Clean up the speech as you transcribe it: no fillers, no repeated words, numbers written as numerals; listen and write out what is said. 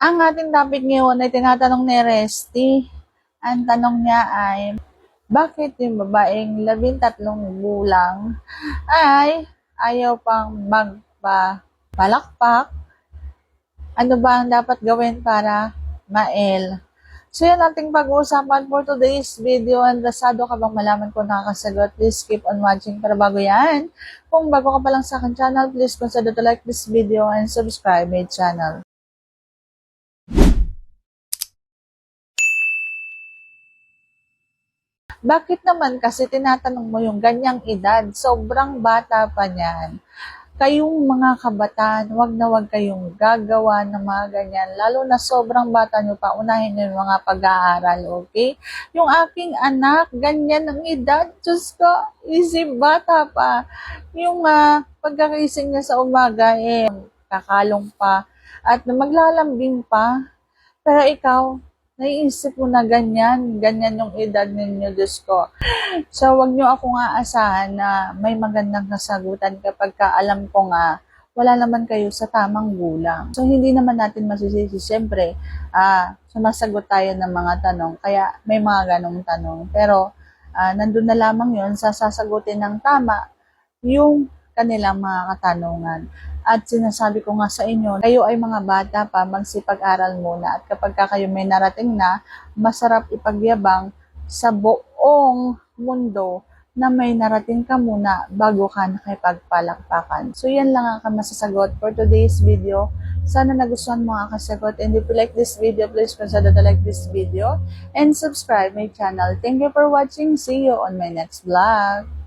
Ang ating topic ngayon ay tinatanong ni Resty. Ang tanong niya ay, bakit yung babaeng 13 gulang ay ayaw pang magpapalakpak? Ano ba ang dapat gawin para mael? So yan ating pag-uusapan for today's video. Interesado ka bang malaman kung nakakasagot? Please keep on watching. Pero bago yan, kung bago ka pa lang sa akin channel, please consider to like this video and subscribe my channel. Bakit naman kasi tinatanong mo yung ganyang edad? Sobrang bata pa niyan. Kayong mga kabataan, wag na wag kayong gagawa ng mga ganyan. Lalo na sobrang bata nyo pa, unahin nyo yung mga pag-aaral, okay? Yung aking anak, ganyan ang edad. Diyos ko, isip bata pa. Yung pagkakising niya sa umaga, kakalong pa. At maglalambing pa. Pero ikaw, naiisip mo na ganyan yung edad ninyo, Diyos ko. So, wag nyo akong aasahan na may magandang kasagutan kapag alam ko nga wala naman kayo sa tamang gulang. So, hindi naman natin masisisi. Siyempre, sumasagot tayo ng mga tanong, kaya may mga ganong tanong. Pero, nandun na lamang yon sa sasagutin ng tama yung kanilang mga katanungan. At sinasabi ko nga sa inyo, kayo ay mga bata pa, magsipag-aral muna. At kapag kayo may narating na, masarap ipagyabang sa buong mundo na may narating ka muna bago ka nakipagpalakpakan. So yan lang ang masasagot for today's video. Sana nagustuhan mo ang kasagot. And if you like this video, please consider to like this video and subscribe my channel. Thank you for watching. See you on my next vlog.